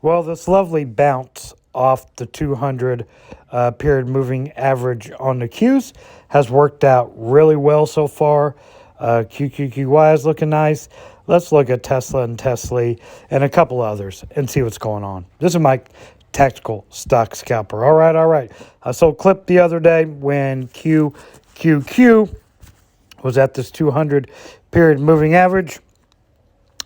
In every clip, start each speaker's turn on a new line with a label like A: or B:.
A: Well, this lovely bounce off the 200 period moving average on the Qs has worked out really well so far. QQQY is looking nice. Let's look at Tesla and Tesla and a couple others and see what's going on. This is my tactical stock scalper. All right, all right. I sold clip the other day when QQQ was at this 200 period moving average.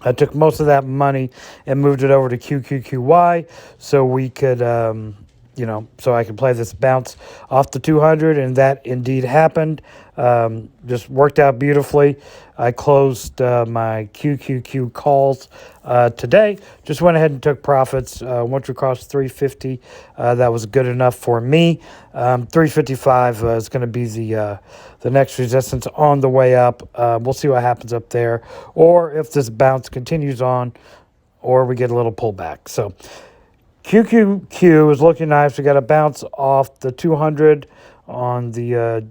A: I took most of that money and moved it over to QQQY so we could, so I could play this bounce off the 200, and that indeed happened. Just worked out beautifully. I closed my QQQ calls today. Just went ahead and took profits. Once we crossed 350, that was good enough for me. 355 is going to be the next resistance on the way up. We'll see what happens up there, or if this bounce continues on, or we get a little pullback. So QQQ is looking nice. We got a bounce off the 200 on the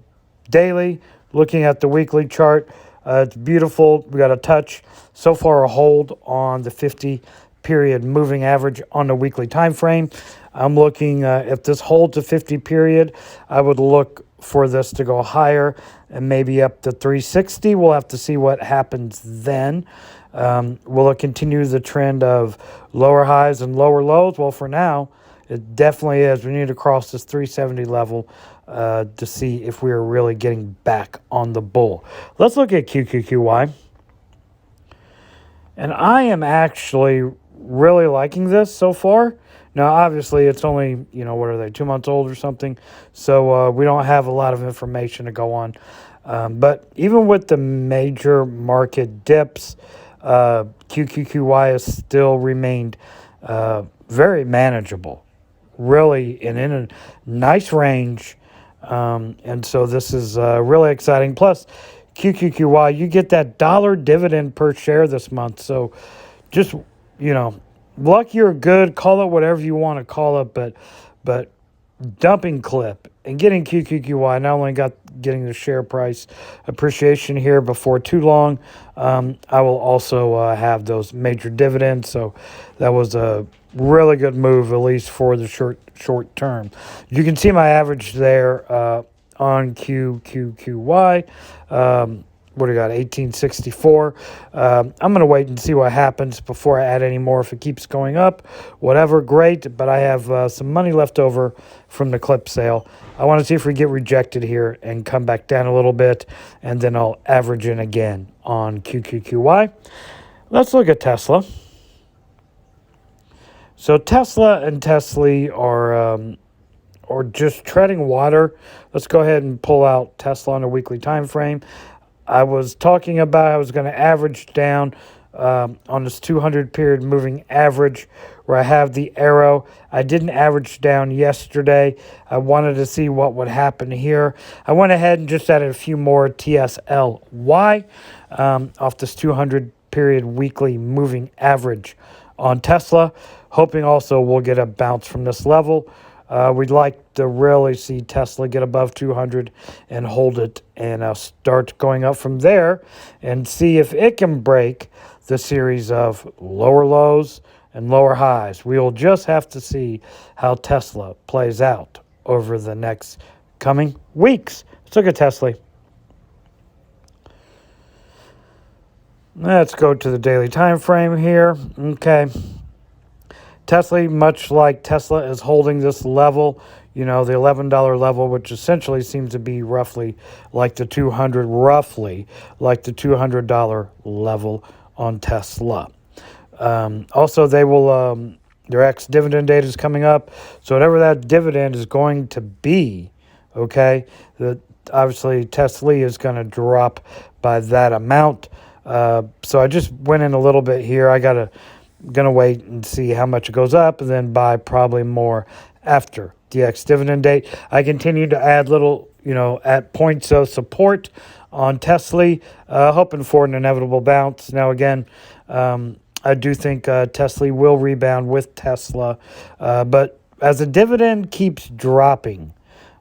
A: daily. Looking at the weekly chart, it's beautiful. We got a touch. So far, a hold on the 50 period moving average on the weekly time frame. I'm looking, if this holds a 50 period, I would look for this to go higher and maybe up to 360. We'll have to see what happens then. Will it continue the trend of lower highs and lower lows? Well, for now, it definitely is. We need to cross this 370 level to see if we are really getting back on the bull. Let's look at QQQY. And I am actually really liking this so far. Now, obviously, it's only, what are they, 2 months old or something? So we don't have a lot of information to go on. But even with the major market dips, QQQY has still remained very manageable, really, and in a nice range. And so this is really exciting. Plus, QQQY, you get that dollar dividend per share this month. So just, lucky or good, call it whatever you want to call it, but dumping clip and getting QQQY, not only getting the share price appreciation here before too long, I will also have those major dividends. So that was a really good move, at least for the short term. You can see my average there on QQQY. What do we got? 1864. I'm going to wait and see what happens before I add any more. If it keeps going up, whatever, great. But I have some money left over from the clip sale. I want to see if we get rejected here and come back down a little bit, and then I'll average in again on QQQY. Let's look at Tesla. So Tesla and Tesla are just treading water. Let's go ahead and pull out Tesla on a weekly time frame. I was talking about I was going to average down on this 200 period moving average where I have the arrow. I didn't average down yesterday. I wanted to see what would happen here. I went ahead and just added a few more TSLY off this 200 period weekly moving average on Tesla, hoping also we'll get a bounce from this level. We'd like to really see Tesla get above 200 and hold it and start going up from there and see if it can break the series of lower lows and lower highs. We'll just have to see how Tesla plays out over the next coming weeks. Let's look at Tesla. Let's go to the daily time frame here. Okay. Tesla, much like Tesla, is holding this level, the $11 level, which essentially seems to be roughly like the $200 level on Tesla. Also, they will, their ex-dividend date is coming up. So whatever that dividend is going to be, okay, obviously Tesla is going to drop by that amount. So I just went in a little bit here. Gonna wait and see how much it goes up and then buy probably more after the ex-dividend date. I continue to add little, at points of support on Tesla, hoping for an inevitable bounce. Now, again, I do think Tesla will rebound with Tesla, but as the dividend keeps dropping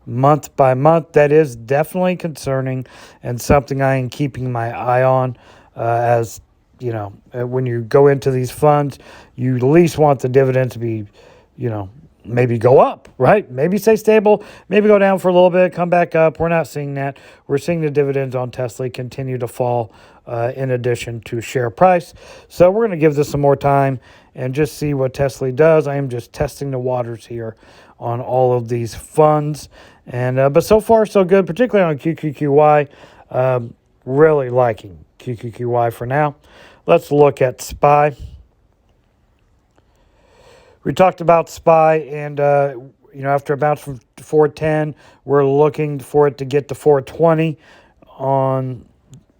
A: month by month, that is definitely concerning and something I am keeping my eye on as when you go into these funds, you at least want the dividends to be, maybe go up, right? Maybe stay stable, maybe go down for a little bit, come back up. We're not seeing that. We're seeing the dividends on Tesla continue to fall in addition to share price. So we're going to give this some more time and just see what Tesla does. I am just testing the waters here on all of these funds. But so far, so good, particularly on QQQY. Really liking QQQY for now. Let's look at SPY. We talked about SPY, and after a bounce from 410, we're looking for it to get to 420 on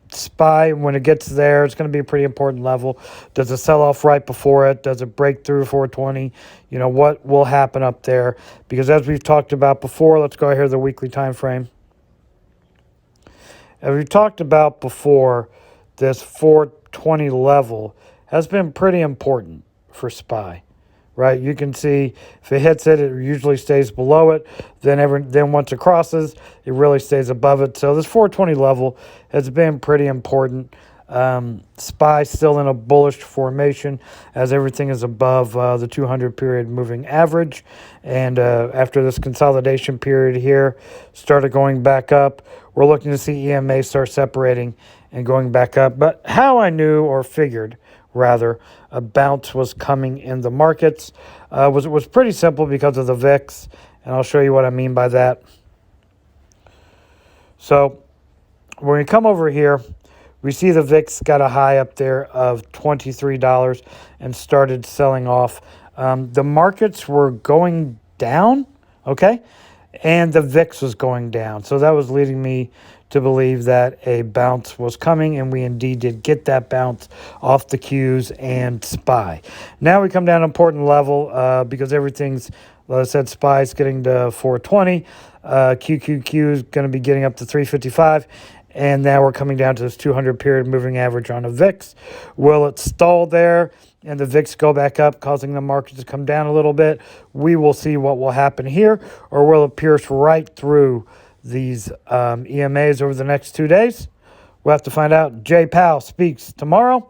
A: SPY. When it gets there, it's going to be a pretty important level. Does it sell off right before it? Does it break through 420? What will happen up there? Because as we've talked about before, let's go here to the weekly time frame. As we've talked about before, this 420 level has been pretty important for SPY. Right, you can see if it hits it, it usually stays below it. Then once it crosses, it really stays above it. So this 420 level has been pretty important. SPY still in a bullish formation as everything is above the 200 period moving average. And after this consolidation period here started going back up, we're looking to see EMA start separating and going back up. But how I knew or figured rather, a bounce was coming in the markets. Was pretty simple because of the VIX, and I'll show you what I mean by that. So when we come over here, we see the VIX got a high up there of $23 and started selling off. The markets were going down, okay, and the VIX was going down. So that was leading me to believe that a bounce was coming, and we indeed did get that bounce off the Qs and SPY. Now we come down to an important level because everything's, like I said, SPY is getting to 420. QQQ is going to be getting up to 355. And now we're coming down to this 200 period moving average on a VIX. Will it stall there and the VIX go back up, causing the market to come down a little bit? We will see what will happen here. Or will it pierce right through these EMAs over the next 2 days? We'll have to find out. Jay Powell speaks tomorrow.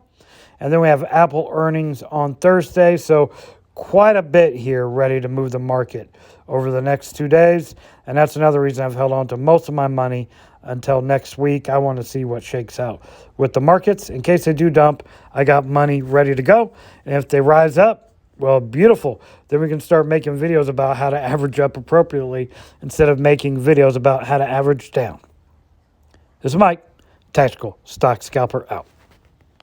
A: And then we have Apple earnings on Thursday. So quite a bit here ready to move the market over the next 2 days. And that's another reason I've held on to most of my money until next week. I want to see what shakes out with the markets. In case they do dump, I got money ready to go. And if they rise up, well, beautiful. Then we can start making videos about how to average up appropriately instead of making videos about how to average down. This is Mike, Tactical Stock Scalper, out.